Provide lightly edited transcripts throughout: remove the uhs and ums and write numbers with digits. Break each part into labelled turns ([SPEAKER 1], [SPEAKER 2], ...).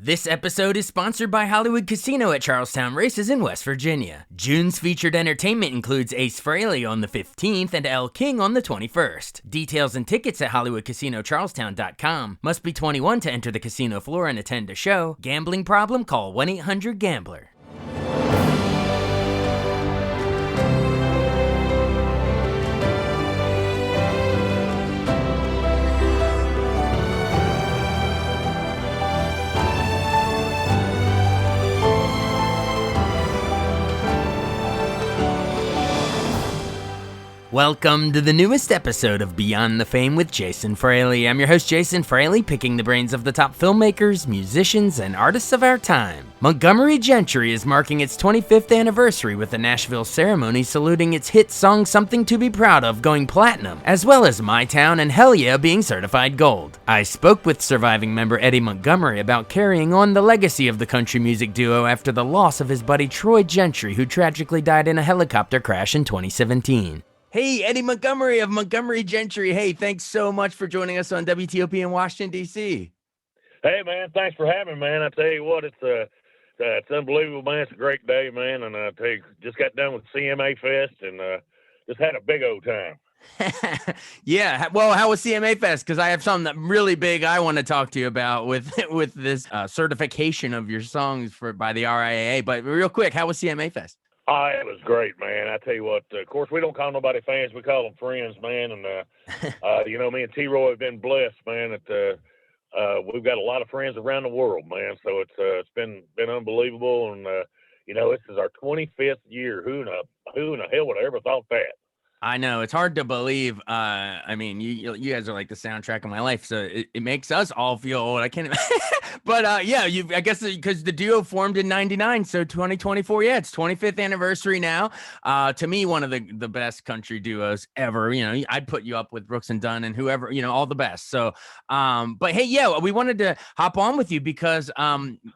[SPEAKER 1] This episode is sponsored by Hollywood Casino at Charlestown Races in West Virginia. June's featured entertainment includes Ace Frehley on the 15th and Elle King on the 21st. Details and tickets at HollywoodCasinoCharlestown.com. Must be 21 to enter the casino floor and attend a show. Gambling problem? Call 1-800-GAMBLER. Welcome to the newest episode of Beyond the Fame with Jason Fraley. I'm your host, Jason Fraley, picking the brains of the top filmmakers, musicians, and artists of our time. Montgomery Gentry is marking its 25th anniversary with a Nashville ceremony saluting its hit song Something to Be Proud Of going platinum, as well as My Town and Hell Yeah being certified gold. I spoke with surviving member Eddie Montgomery about carrying on the legacy of the country music duo after the loss of his buddy Troy Gentry, who tragically died in a helicopter crash in 2017. Hey, Eddie Montgomery of Montgomery Gentry. Hey, thanks so much for joining us on WTOP in Washington, D.C.
[SPEAKER 2] Hey, man, thanks for having me, man. I tell you what, it's unbelievable, man. It's a great day, man. And I tell you, just got done with CMA Fest and just had a big old time.
[SPEAKER 1] Yeah, well, how was CMA Fest? Because I have something really big I want to talk to you about with this certification of your songs by the RIAA. But real quick, how was CMA Fest?
[SPEAKER 2] Oh, it was great, man. I tell you what, of course, we don't call nobody fans. We call them friends, man. And, me and T-Roy have been blessed, man, that we've got a lot of friends around the world, man. So it's been unbelievable. And, this is our 25th year. Who in the hell would have ever thought that?
[SPEAKER 1] I know, it's hard to believe. I mean, you guys are like the soundtrack of my life, so it makes us all feel old. I can't but I guess because the duo formed in 99, so 2024, it's 25th anniversary now. To me, one of the best country duos ever. I'd put you up with Brooks and Dunn and whoever, all the best. So but hey, we wanted to hop on with you because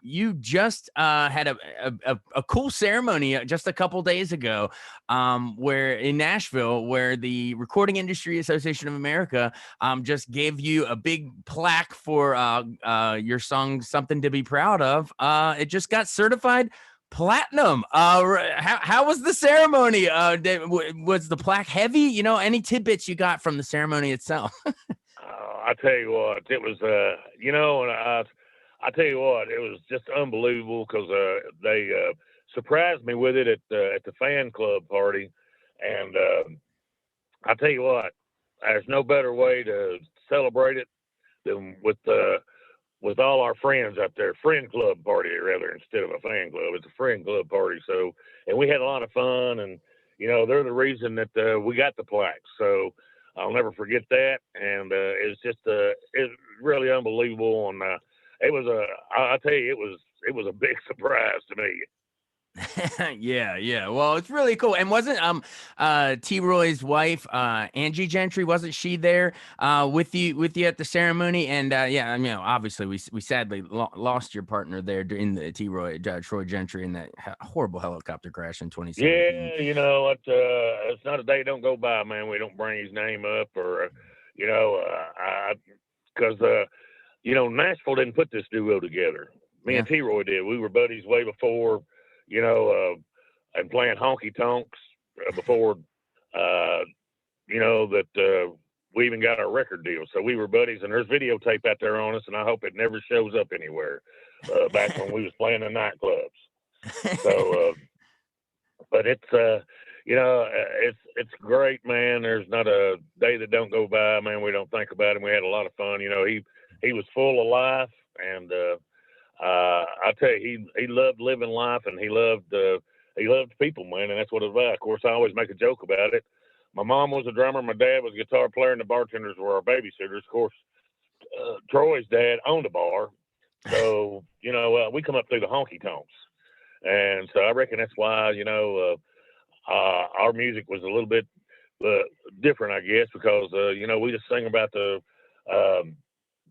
[SPEAKER 1] you just had a cool ceremony just a couple days ago where in Nashville, where the Recording Industry Association of America just gave you a big plaque for your song Something to Be Proud Of. It just got certified platinum. How was the ceremony? Was the plaque heavy? Any tidbits you got from the ceremony itself?
[SPEAKER 2] I tell you what, it was, I tell you what, it was just unbelievable because they surprised me with it at the fan club party. And I tell you what, there's no better way to celebrate it than with all our friends up there. Friend club party, rather, instead of a fan club. It's a friend club party. So, and we had a lot of fun, and they're the reason that we got the plaque. So I'll never forget that. And it's just it's really unbelievable. And I tell you, it was a big surprise to me.
[SPEAKER 1] Yeah. Well, it's really cool. And wasn't T-Roy's wife, Angie Gentry, wasn't she there with you at the ceremony? And obviously we sadly lost your partner there in the Troy Gentry in that horrible helicopter crash in 2017.
[SPEAKER 2] Yeah, it's not a day don't go by, man. We don't bring his name up or because Nashville didn't put this duo together. Me and T-Roy did. We were buddies way before. And playing honky tonks before, that we even got our record deal. So we were buddies, and there's videotape out there on us, and I hope it never shows up anywhere back when we was playing in nightclubs. So, but it's, it's great, man. There's not a day that don't go by, man. We don't think about him. We had a lot of fun. He was full of life, and I tell you, he loved living life, and he loved people, man, and that's what it's about. Of course, I always make a joke about it. My mom was a drummer, my dad was a guitar player, and the bartenders were our babysitters. Of course, Troy's dad owned a bar, so we come up through the honky tonks, and so I reckon that's why our music was a little bit different, I guess, because we just sing about the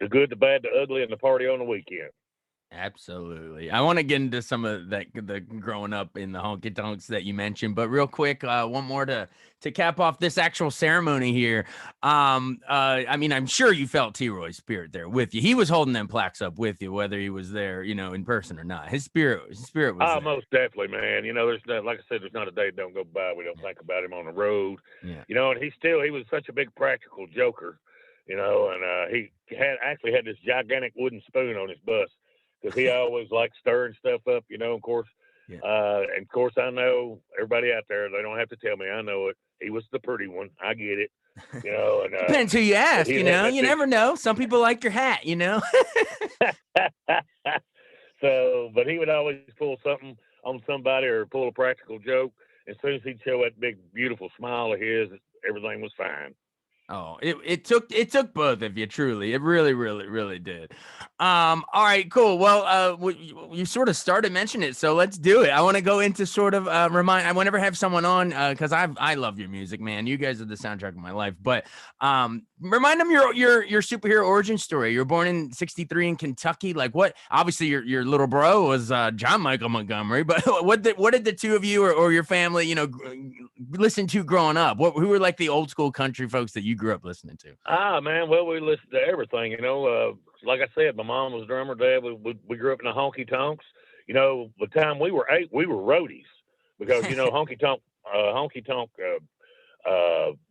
[SPEAKER 2] good, the bad, the ugly, and the party on the weekend.
[SPEAKER 1] Absolutely. I want to get into some of that, the growing up in the honky tonks that you mentioned, but real quick, one more to cap off this actual ceremony here. I mean, I'm sure you felt T-Roy's spirit there with you. He was holding them plaques up with you, whether he was there, in person or not. His spirit was
[SPEAKER 2] Oh,
[SPEAKER 1] there.
[SPEAKER 2] most definitely, man. There's not, like I said, there's not a day that don't go by we don't think about him on the road.
[SPEAKER 1] Yeah.
[SPEAKER 2] And he was such a big practical joker, and he actually had this gigantic wooden spoon on his bus because he always liked stirring stuff up, of course.
[SPEAKER 1] Yeah.
[SPEAKER 2] And of course, I know everybody out there, they don't have to tell me. I know it. He was the pretty one. I get it, and
[SPEAKER 1] Depends who you
[SPEAKER 2] but
[SPEAKER 1] ask,
[SPEAKER 2] he'd have that
[SPEAKER 1] you
[SPEAKER 2] big.
[SPEAKER 1] never know. Some people like your hat,
[SPEAKER 2] So, but he would always pull something on somebody or pull a practical joke. As soon as he'd show that big, beautiful smile of his, everything was fine.
[SPEAKER 1] Oh, it took both of you, truly. It really, really, really did. All right, cool. Well, you sort of started mentioning it, so let's do it. I want to go into sort of remind. I whenever have someone on because I love your music, man. You guys are the soundtrack of my life. But remind them your superhero origin story. You were born in '63 in Kentucky. Like what? Obviously, your little bro was John Michael Montgomery. But what did the two of you or your family, listen to growing up? Who were like the old school country folks that you grew up listening to?
[SPEAKER 2] Man, well, we listened to everything, like I said, my mom was a drummer, dad, we grew up in the honky tonks. The time we were 8, we were roadies because, honky tonk,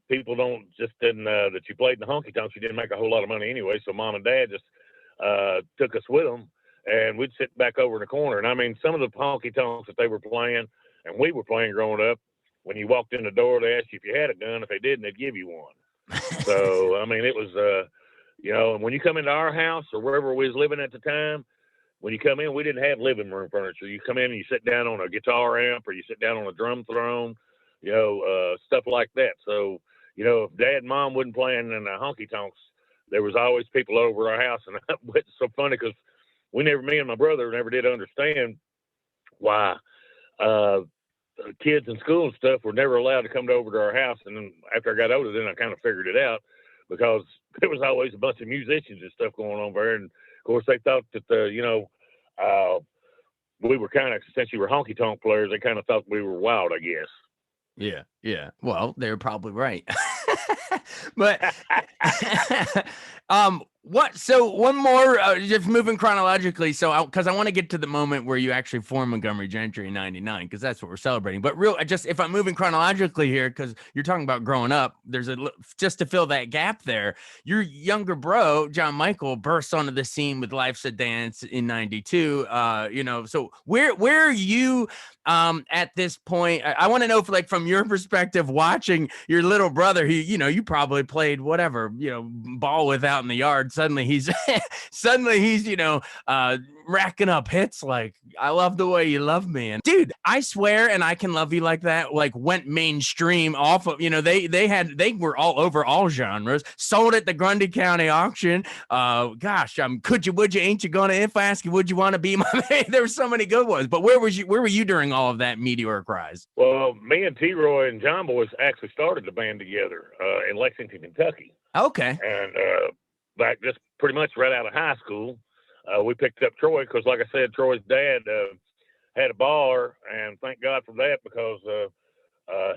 [SPEAKER 2] people didn't, that you played in the honky tonks, you didn't make a whole lot of money anyway. So mom and dad just, took us with them and we'd sit back over in the corner. And I mean, some of the honky tonks that they were playing and we were playing growing up, when you walked in the door, they asked you if you had a gun. If they didn't, they'd give you one. So, I mean, it was, and when you come into our house or wherever we was living at the time, when you come in, we didn't have living room furniture. You come in and you sit down on a guitar amp or you sit down on a drum throne, stuff like that. So, if dad and mom wasn't playing in the honky tonks, there was always people over our house. And it's so funny because me and my brother never did understand why, kids in school and stuff were never allowed to come over to our house. And then after I got older, then I kind of figured it out because there was always a bunch of musicians and stuff going on there. And of course they thought that, we were kind of, since you were honky tonk players, they kind of thought we were wild, I guess.
[SPEAKER 1] Yeah, yeah. Well, they're probably right. But so one more, just moving chronologically. So because I want to get to the moment where you actually formed Montgomery Gentry in '99, because that's what we're celebrating. But if I'm moving chronologically here, because you're talking about growing up, just to fill that gap there, your younger bro, John Michael, burst onto the scene with Life's a Dance in '92. So where are you at this point? I want to know, from your perspective, watching your little brother, you probably played whatever, ball with out in the yard. Suddenly he's racking up hits like I Love the Way You Love Me. And dude, I swear, and I Can Love You Like That, went mainstream off of, they were all over all genres, sold at the Grundy County auction. Could you, would you, ain't you gonna, if I ask you, would you want to be my man? There were so many good ones. But where were you during all of that meteoric rise?
[SPEAKER 2] Well, me and T-Roy and John Boys actually started the band together in Lexington, Kentucky.
[SPEAKER 1] Okay.
[SPEAKER 2] And back just pretty much right out of high school, we picked up Troy because, like I said, Troy's dad had a bar, and thank God for that because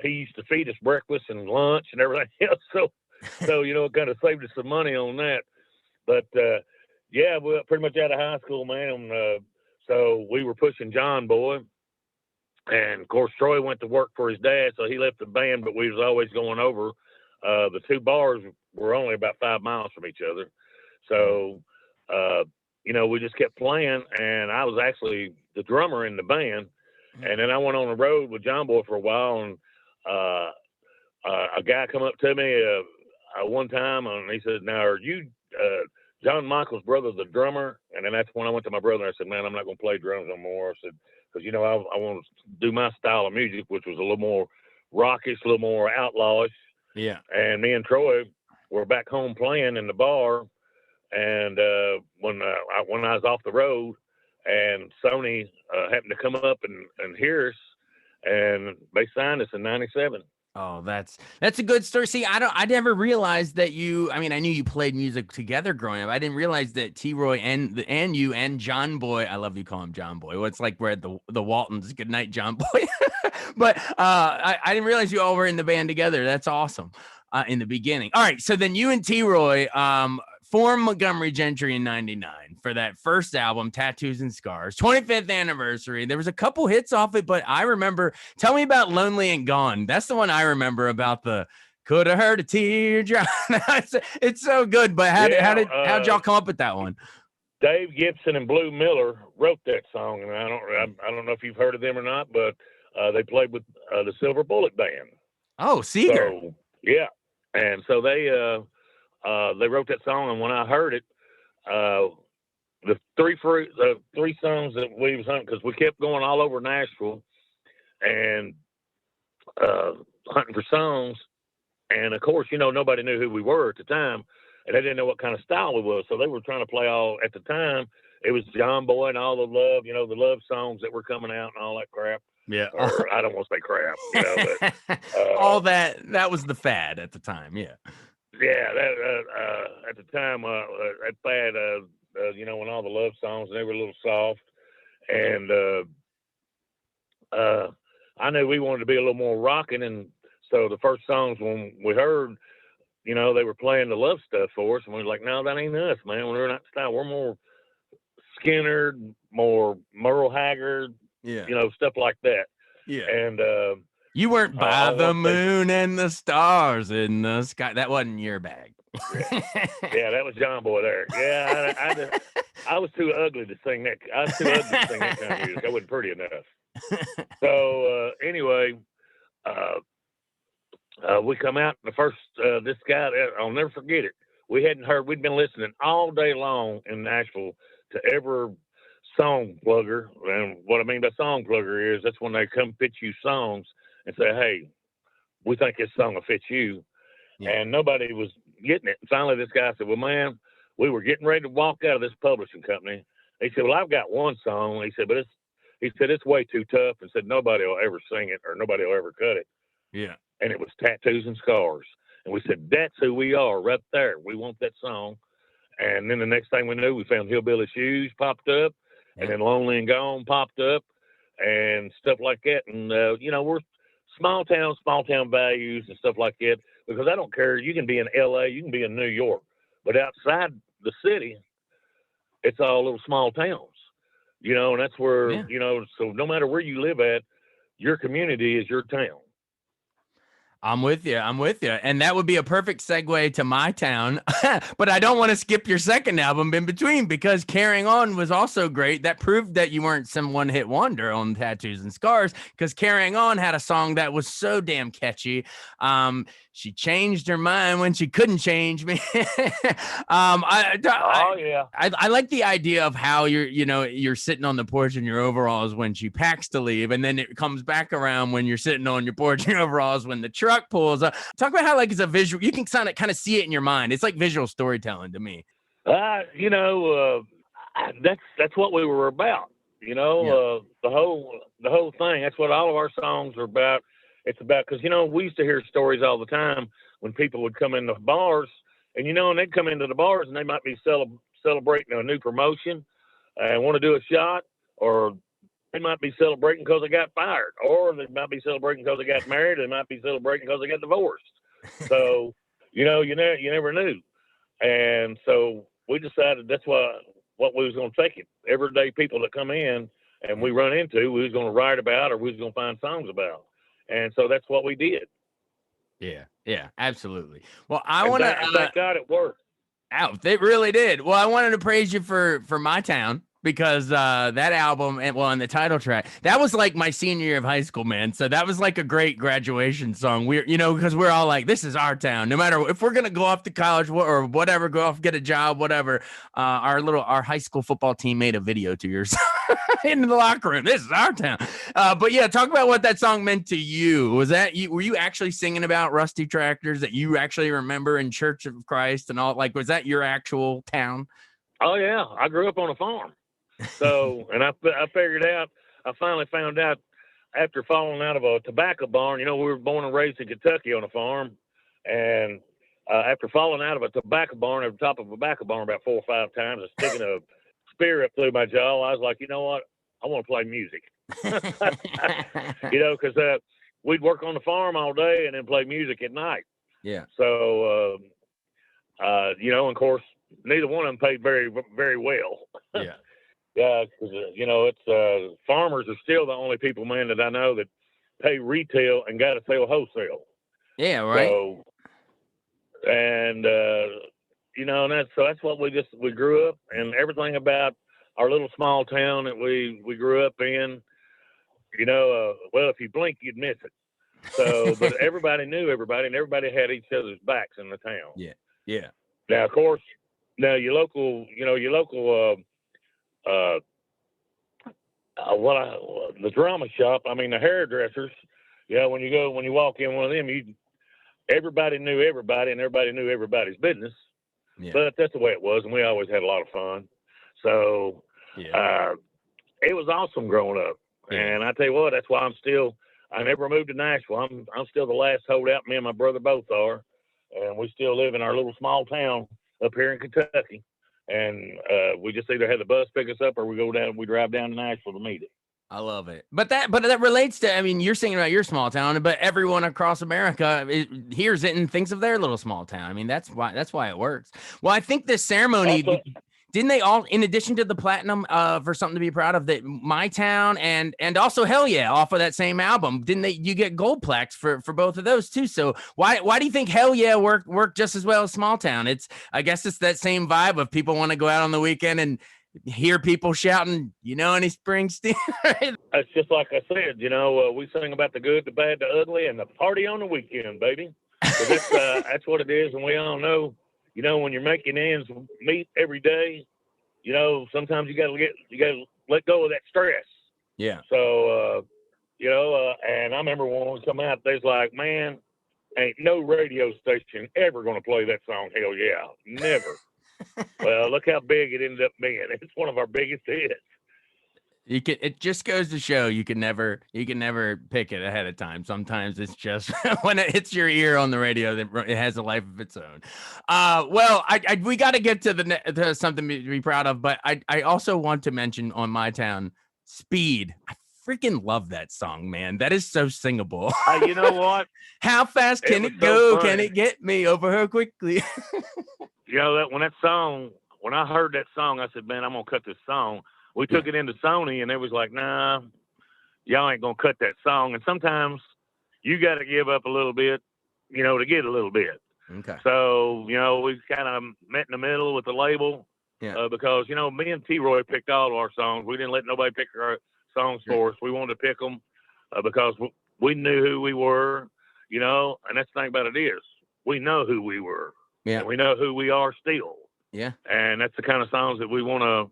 [SPEAKER 2] he used to feed us breakfast and lunch and everything else. So it kind of saved us some money on that. But yeah, we were pretty much out of high school, man. So we were pushing John Boy, and of course Troy went to work for his dad, so he left the band. But we was always going over. The two bars were only about 5 miles from each other. So, we just kept playing, and I was actually the drummer in the band. And then I went on the road with John Boy for a while, and a guy come up to me one time, and he said, "Now, are you John Michael's brother, the drummer?" And then that's when I went to my brother, and I said, "Man, I'm not going to play drums no more." I said, because, I want to do my style of music, which was a little more rockish, a little more outlawish.
[SPEAKER 1] Yeah.
[SPEAKER 2] And me and Troy were back home playing in the bar. And when I was off the road, and Sony happened to come up and hear us, and they signed us in '97.
[SPEAKER 1] Oh, that's a good story. See, I never realized that I mean, I knew you played music together growing up. I didn't realize that T Roy and you and John Boy, I love you call him John Boy. Well, it's like we're at the Waltons. Good night, John Boy. But I didn't realize you all were in the band together. That's awesome. In the beginning. All right. So then you and T Roy formed Montgomery Gentry in '99 for that first album, Tattoos and Scars, 25th anniversary. There was a couple hits off it, but I remember, tell me about Lonely and Gone. That's the one I remember about the could have heard a teardrop. It's so good, but how'd y'all come up with that one?
[SPEAKER 2] Dave Gibson and Blue Miller wrote that song, and I don't know if you've heard of them or not, but they played with the Silver Bullet Band.
[SPEAKER 1] Oh, Seeger.
[SPEAKER 2] So, yeah, and so they wrote that song, and when I heard it, the three songs that we was hunting, because we kept going all over Nashville and hunting for songs, and of course, nobody knew who we were at the time, and they didn't know what kind of style we was, so they were trying to play all at the time. It was John Boy and all the love, the love songs that were coming out and all that crap.
[SPEAKER 1] Yeah,
[SPEAKER 2] or I don't want to say crap, but
[SPEAKER 1] all that was the fad at the time. Yeah.
[SPEAKER 2] Yeah, that at the time, that fad, when all the love songs, and they were a little soft, and I knew we wanted to be a little more rocking, and so the first songs when we heard, they were playing the love stuff for us, and we were like, no, that ain't us, man. We're not style. We're more Skinner, more Merle Haggard,
[SPEAKER 1] yeah,
[SPEAKER 2] stuff like that.
[SPEAKER 1] Yeah,
[SPEAKER 2] and
[SPEAKER 1] you weren't by the moon and the stars in the sky. That wasn't your bag.
[SPEAKER 2] Yeah, that was John Boy there. Yeah, I was too ugly to sing that. I was too ugly to sing that kind of music. I wasn't pretty enough. So anyway, we come out. The first, this guy, I'll never forget it. We'd been listening all day long in Nashville to every song plugger. And what I mean by song plugger is that's when they come pitch you songs and say, hey, we think this song will fit you. Yeah. And nobody was getting it. And finally, this guy said, well, man, we were getting ready to walk out of this publishing company. He said, well, I've got one song. He said, but it's way too tough. And said, nobody will ever sing it or nobody will ever cut it.
[SPEAKER 1] Yeah.
[SPEAKER 2] And it was Tattoos and Scars. And we said, that's who we are right there. We want that song. And then the next thing we knew, we found Hillbilly Shoes popped up. Yeah. And then Lonely and Gone popped up and stuff like that. And, we're small town values and stuff like that, because I don't care. You can be in LA, you can be in New York, but outside the city, it's all little small towns, and that's where, so no matter where you live at, your community is your town.
[SPEAKER 1] I'm with you. And that would be a perfect segue to my town. But I don't want to skip your second album in between, because Carrying On was also great. That proved that you weren't some one-hit wonder on Tattoos and Scars, because Carrying On had a song that was so damn catchy. She changed her mind when she couldn't change me. I like the idea of how you're sitting on the porch in your overalls when she packs to leave, and then it comes back around when you're sitting on your porch in your overalls when the truck pulls up. Talk about how it's a visual. You can kind of see it in your mind. It's like visual storytelling to me.
[SPEAKER 2] That's what we were about. The whole thing. That's what all of our songs are about. It's about, because, we used to hear stories all the time when people would come in the bars, and, and they'd come into the bars and they might be celebrating a new promotion and want to do a shot, or they might be celebrating because they got fired, or they might be celebrating because they got married, or they might be celebrating because they got divorced. So, you never knew. And so we decided that's what we was going to take it. Everyday people that come in and we run into, we was going to write about, or we was going to find songs about. And so that's what we did.
[SPEAKER 1] Yeah, absolutely. Well, I want to
[SPEAKER 2] thank God it worked.
[SPEAKER 1] It really did. Well, I wanted to praise you for my town, because that album and the title track, that was like my senior year of high school, man. So that was like a great graduation song. Because we're all like, this is our town. No matter if we're gonna go off to college or whatever, go off, get a job, whatever. Our high school football team made a video to yours in the locker room. This is our town. But yeah, talk about what that song meant to you. Was that you? Were you actually singing about rusty tractors that you actually remember in Church of Christ and all? Like, was that your actual town?
[SPEAKER 2] Oh yeah, I grew up on a farm. So, and I finally found out after falling out of a tobacco barn, we were born and raised in Kentucky on a farm, and after falling out of a tobacco barn at the top of a tobacco barn about 4 or 5 times and sticking a spear up through my jaw, I was like, you know what? I want to play music. Because we'd work on the farm all day and then play music at night.
[SPEAKER 1] Yeah.
[SPEAKER 2] So, and of course, neither one of them paid very, very well.
[SPEAKER 1] Yeah.
[SPEAKER 2] Yeah, because it's farmers are still the only people, man, that I know that pay retail and got to sell wholesale.
[SPEAKER 1] Yeah, right.
[SPEAKER 2] So, and and that's what we grew up, and everything about our little small town that we grew up in. Well, if you blink, you'd miss it. So, but everybody knew everybody, and everybody had each other's backs in the town.
[SPEAKER 1] Yeah, yeah.
[SPEAKER 2] Now, of course, your local, the drama shop. I mean, the hairdressers. When you walk in one of them, everybody knew everybody, and everybody knew everybody's business. Yeah. But that's the way it was, and we always had a lot of fun. So, it was awesome growing up. Yeah. And I tell you what, that's why I never moved to Nashville. I'm still the last holdout. Me and my brother both are, and we still live in our little small town up here in Kentucky. And we just either have the bus pick us up, or we drive down to Nashville to meet it.
[SPEAKER 1] I love it. But that relates to, I mean, you're singing about your small town, but everyone across America hears it and thinks of their little small town. I mean, that's why it works. Well, I think this ceremony, didn't they all, in addition to the platinum, for something to be proud of, that My Town and also Hell Yeah off of that same album, didn't you get gold plaques for both of those too? So why do you think Hell Yeah worked just as well as Small Town? I guess it's that same vibe of people want to go out on the weekend and hear people shouting, any Springsteen. Right?
[SPEAKER 2] It's just like I said, we sing about the good, the bad, the ugly, and the party on the weekend, baby. That's what it is, and we all know. When you're making ends meet every day, sometimes you gotta let go of that stress.
[SPEAKER 1] Yeah.
[SPEAKER 2] So, and I remember when we come out, there's like, man, ain't no radio station ever gonna play that song. Hell yeah, never. Well, look how big it ended up being. It's one of our biggest hits.
[SPEAKER 1] It just goes to show you can never pick it ahead of time. Sometimes it's just when it hits your ear on the radio that it has a life of its own. Well, we got to get to something to be proud of, but I also want to mention on My Town, Speed. I freaking love that song, man. That is so singable.
[SPEAKER 2] You know what?
[SPEAKER 1] How fast can it go? Can it get me over her quickly?
[SPEAKER 2] When I heard that song, I said, man, I'm gonna cut this song. We took it into Sony, and it was like, nah, y'all ain't going to cut that song. And sometimes you got to give up a little bit, to get a little bit.
[SPEAKER 1] Okay.
[SPEAKER 2] So, we kind of met in the middle with the label because, me and T-Roy picked all of our songs. We didn't let nobody pick our songs for us. We wanted to pick them because we knew who we were, and that's the thing about it is we know who we were.
[SPEAKER 1] Yeah.
[SPEAKER 2] And we know who we are still.
[SPEAKER 1] Yeah.
[SPEAKER 2] And that's the kind of songs that we want to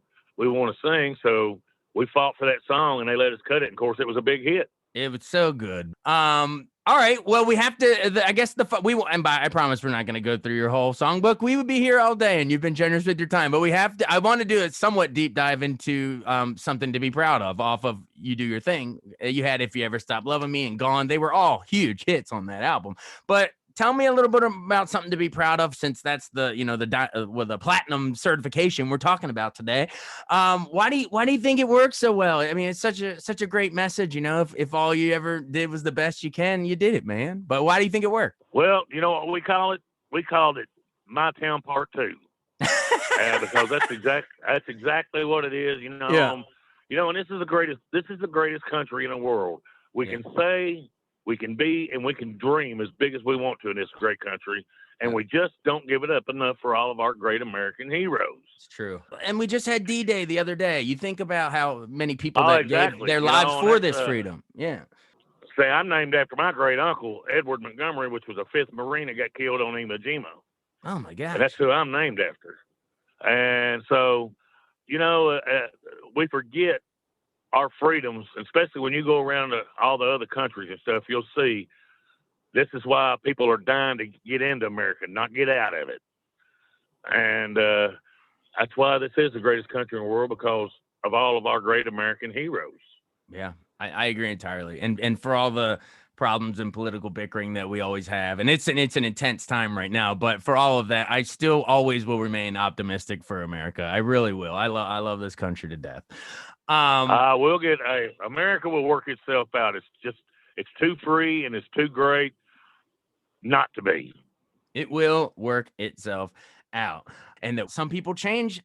[SPEAKER 2] sing. So we fought for that song, and they let us cut it. And of course, it was a big hit.
[SPEAKER 1] It was so good. All right. Well, we have to. I guess I promise we're not going to go through your whole songbook. We would be here all day, and you've been generous with your time. But we have to. I want to do a somewhat deep dive into something to be proud of. Off of You Do Your Thing. You had If You Ever Stop Loving Me and Gone. They were all huge hits on that album. But tell me a little bit about something to be proud of, since that's the platinum certification we're talking about today. Why do you think it works so well? I mean, it's such a great message. If all you ever did was the best you can, you did it, man. But why do you think it worked?
[SPEAKER 2] Well, you know what we call it? We called it My Town Part 2. Because that's exactly what it is.
[SPEAKER 1] Yeah.
[SPEAKER 2] And this is the greatest country in the world. We can say, we can be, and we can dream as big as we want to in this great country, and we just don't give it up enough for all of our great American heroes.
[SPEAKER 1] It's true. And we just had D-Day the other day. You think about how many people that gave their lives for this freedom. Yeah.
[SPEAKER 2] Say, I'm named after my great uncle, Edward Montgomery, which was a 5th Marine that got killed on Iwo Jima.
[SPEAKER 1] Oh, my gosh.
[SPEAKER 2] And that's who I'm named after. And so, we forget our freedoms, especially when you go around to all the other countries and stuff, you'll see this is why people are dying to get into America, not get out of it. And that's why this is the greatest country in the world, because of all of our great American heroes.
[SPEAKER 1] Yeah. I agree entirely. And for all the problems and political bickering that we always have, and it's an intense time right now, but for all of that, I still always will remain optimistic for America. I really will. I love this country to death.
[SPEAKER 2] We'll get America will work itself out. It's too free and it's too great not to be.
[SPEAKER 1] It will work itself out. And that some people change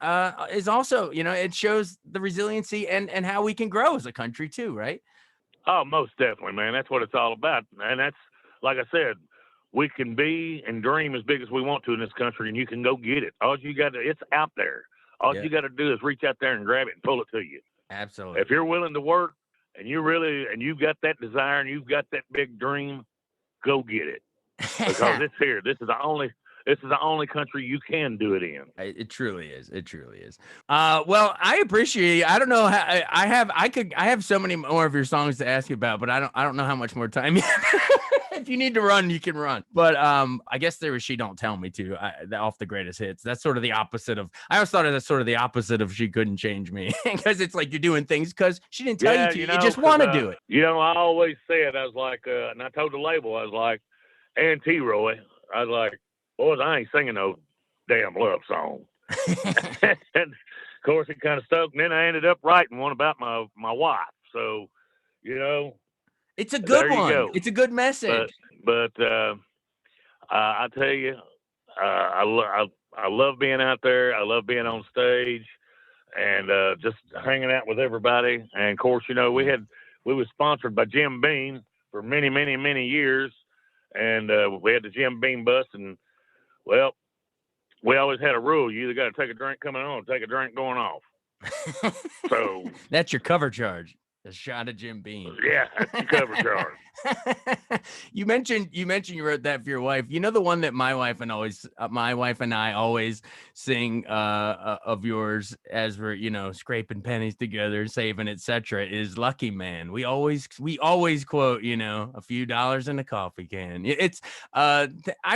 [SPEAKER 1] is also, it shows the resiliency and how we can grow as a country too, right?
[SPEAKER 2] Oh, most definitely, man. That's what it's all about. And that's, like I said, we can be and dream as big as we want to in this country, and you can go get it. All you got to, it's out there. All you got to do is reach out there and grab it and pull it to you.
[SPEAKER 1] Absolutely.
[SPEAKER 2] If you're willing to work and you've got that desire and you've got that big dream, go get it. Because it's here. This is the only country you can do it in.
[SPEAKER 1] It truly is. It truly is. Well, I appreciate you. I don't know how I have so many more of your songs to ask you about, but I don't know how much more time you have. If you need to run, you can run. But I guess there was She Don't Tell Me too, off the greatest hits. That's sort of the opposite of, I always thought of that's sort of the opposite of She Couldn't Change Me, because it's like you're doing things because she didn't tell you to. You just want to do it.
[SPEAKER 2] I always said, I was like, and I told the label, I was like, and T-Roy, I was like, boys, I ain't singing no damn love song. And of course, it kind of stuck. And then I ended up writing one about my wife. So,
[SPEAKER 1] it's a good one.
[SPEAKER 2] Go.
[SPEAKER 1] It's a good message.
[SPEAKER 2] But I tell you, I love being out there. I love being on stage and just hanging out with everybody. And of course, we were sponsored by Jim Beam for many, many, many years. And we had the Jim Beam bus, and well, we always had a rule: you either got to take a drink coming on, or take a drink going off. So
[SPEAKER 1] that's your cover charge. A shot of Jim Beam.
[SPEAKER 2] Yeah, that's your cover charge.
[SPEAKER 1] You mentioned you wrote that for your wife. You know, the one that my wife and I always sing of yours as we're scraping pennies together, saving, etc. is "Lucky Man." We always quote a few dollars in a coffee can. It's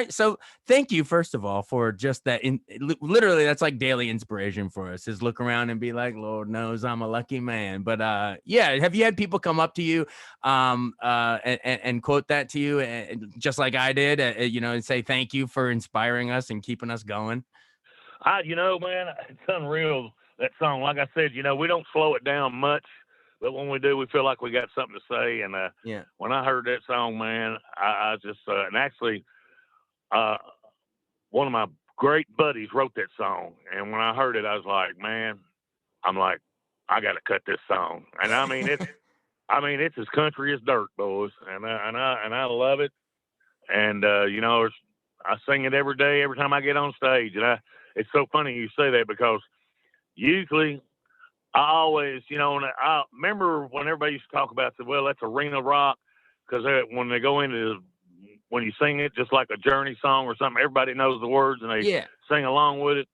[SPEAKER 1] so thank you first of all for just that. Literally, that's like daily inspiration for us. Is look around and be like, Lord knows I'm a lucky man. But yeah. Have you had people come up to you and quote that to you, and just like I did, and say thank you for inspiring us and keeping us going?
[SPEAKER 2] Man, it's unreal, that song. Like I said, we don't slow it down much, but when we do, we feel like we got something to say. And when I heard that song, man, I just and actually one of my great buddies wrote that song, and when I heard it, I was like, man, I got to cut this song. And I mean, it's as country as dirt, boys. And I love it. And, I sing it every day, every time I get on stage. And it's so funny you say that, because usually I always, I remember when everybody used to talk about, well, that's arena rock. Because when they go when you sing it, just like a Journey song or something, everybody knows the words and they sing along with it.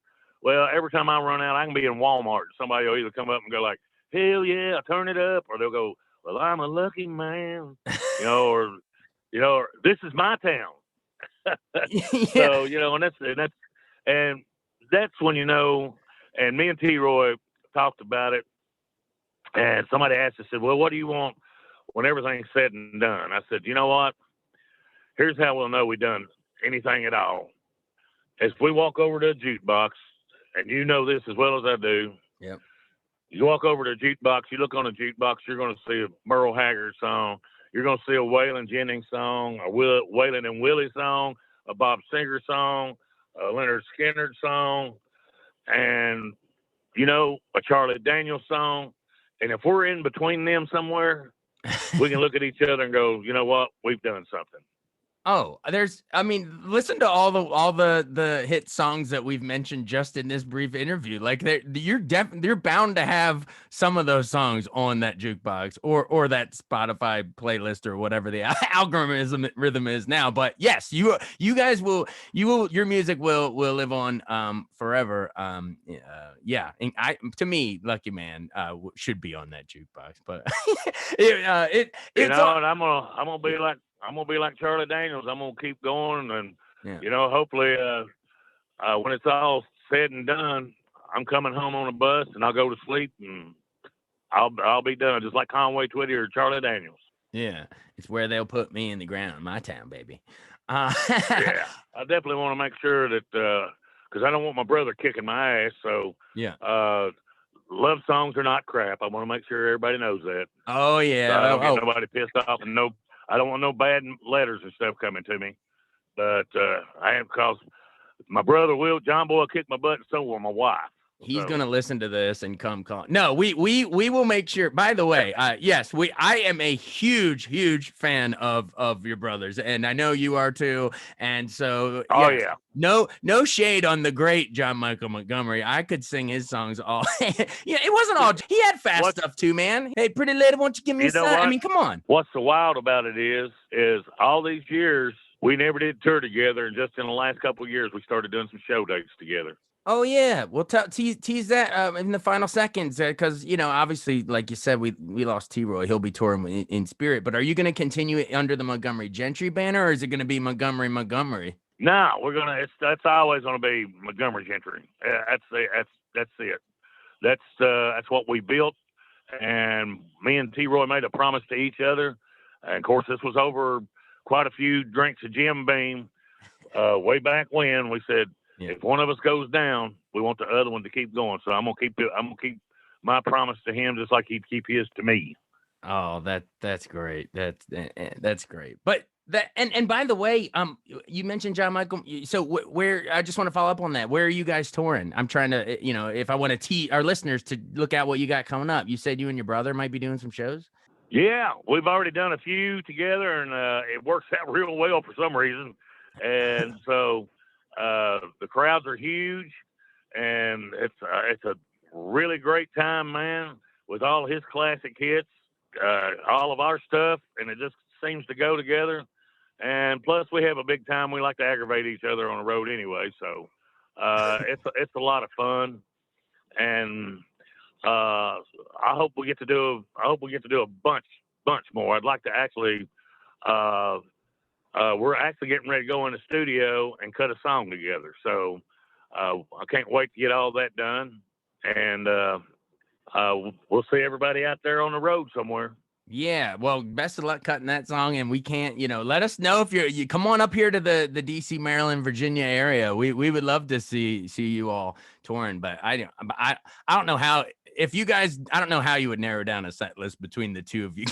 [SPEAKER 2] Well, every time I run out, I can be in Walmart. Somebody will either come up and go like, hell yeah, turn it up. Or they'll go, well, I'm a lucky man, or this is my town. So, and that's when, and me and T-Roy talked about it. And somebody asked, I said, well, what do you want when everything's said and done? I said, you know what? Here's how we'll know we done anything at all. As we walk over to a jukebox, and you know this as well as I do.
[SPEAKER 1] Yep.
[SPEAKER 2] You walk over to a jukebox, you look on a jukebox, you're going to see a Merle Haggard song. You're going to see a Waylon Jennings song, a Waylon and Willie song, a Bob Singer song, a Leonard Skinner song, and, a Charlie Daniels song. And if we're in between them somewhere, we can look at each other and go, you know what? We've done something.
[SPEAKER 1] Oh, listen to all the hit songs that we've mentioned just in this brief interview. Like you're bound to have some of those songs on that jukebox or that Spotify playlist or whatever the algorithm is now. But yes, your music will live on forever. Yeah. And to me, Lucky Man should be on that jukebox. But
[SPEAKER 2] I'm gonna be like Charlie Daniels. I'm gonna keep going, and hopefully, when it's all said and done, I'm coming home on a bus, and I'll go to sleep, and I'll be done, just like Conway Twitty or Charlie Daniels.
[SPEAKER 1] Yeah, it's where they'll put me in the ground, my town, baby.
[SPEAKER 2] Yeah, I definitely want to make sure that because I don't want my brother kicking my ass. So
[SPEAKER 1] yeah.
[SPEAKER 2] Love songs are not crap. I want to make sure everybody knows that.
[SPEAKER 1] Oh yeah.
[SPEAKER 2] So I don't get nobody pissed off, and I don't want no bad letters and stuff coming to me. But I am, because my brother John Boy kicked my butt, and so will my wife.
[SPEAKER 1] He's gonna listen to this and come call. No, we will make sure. By the way, yes, I am a huge fan of your brothers, and I know you are too. And so, yes, no shade on the great John Michael Montgomery. I could sing his songs all. Yeah, it wasn't all. He had fast stuff too, man. Hey, pretty lady, won't you give me a sign? I mean, come on.
[SPEAKER 2] What's so wild about it is all these years we never did tour together, and just in the last couple of years we started doing some show dates together.
[SPEAKER 1] Oh yeah, we'll tease that in the final seconds, because obviously, like you said, we lost T-Roy. He'll be touring in spirit. But are you going to continue it under the Montgomery Gentry banner, or is it going to be Montgomery?
[SPEAKER 2] No, we're gonna. That's always going to be Montgomery Gentry. That's it. That's what we built, and me and T-Roy made a promise to each other. And of course, this was over quite a few drinks of Jim Beam way back when. We said, if one of us goes down, we want the other one to keep going. So I'm gonna keep my promise to him, just like he'd keep his to me.
[SPEAKER 1] Oh, that's great. That's great. But and by the way, you mentioned John Michael. So where I just want to follow up on that. Where are you guys touring? I'm trying to, if I want to tease our listeners to look at what you got coming up. You said you and your brother might be doing some shows.
[SPEAKER 2] Yeah, we've already done a few together, and it works out real well for some reason. And so. The crowds are huge, and it's a really great time, man, with all his classic hits, all of our stuff, and it just seems to go together. And plus, we have a big time. We like to aggravate each other on the road anyway, so it's a lot of fun. And I hope we get to do a bunch more. I'd like to actually. We're actually getting ready to go in the studio and cut a song together. So I can't wait to get all that done. And we'll see everybody out there on the road somewhere.
[SPEAKER 1] Yeah, well, best of luck cutting that song. And we can't, let us know if you come on up here to the DC, Maryland, Virginia area. We would love to see you all touring. But I don't know how. If you guys, I don't know how you would narrow down a set list between the two of you.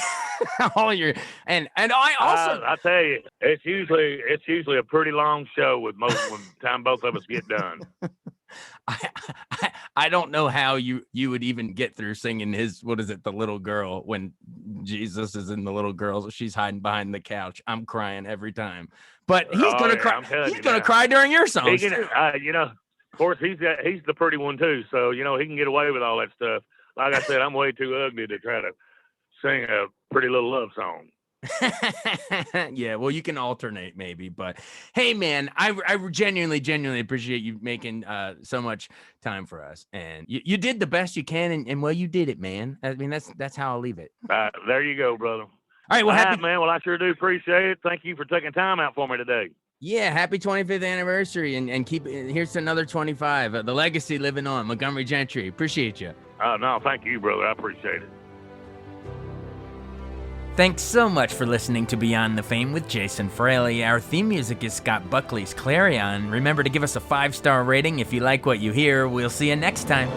[SPEAKER 1] And I also,
[SPEAKER 2] I tell you, it's usually a pretty long show when the time both of us get done.
[SPEAKER 1] I don't know how you would even get through singing the little girl, when Jesus is in the little girl. She's hiding behind the couch. I'm crying every time. But he's gonna cry. He's gonna cry during your songs.
[SPEAKER 2] Of course, he's the pretty one too, so he can get away with all that stuff. Like I said, I'm way too ugly to try to sing a pretty little love song.
[SPEAKER 1] Yeah, well, you can alternate maybe, but hey, man, I genuinely appreciate you making so much time for us, and you did the best you can, and well, you did it, man. I mean, that's how I'll leave it.
[SPEAKER 2] There you go, brother.
[SPEAKER 1] All right, well, happy
[SPEAKER 2] man. Well, I sure do appreciate it. Thank you for taking time out for me today.
[SPEAKER 1] Yeah, happy 25th anniversary, and here's to another 25. The legacy living on. Montgomery Gentry, appreciate you.
[SPEAKER 2] No, thank you, brother. I appreciate it.
[SPEAKER 1] Thanks so much for listening to Beyond the Fame with Jason Fraley. Our theme music is Scott Buckley's Clarion. Remember to give us a 5-star rating if you like what you hear. We'll see you next time.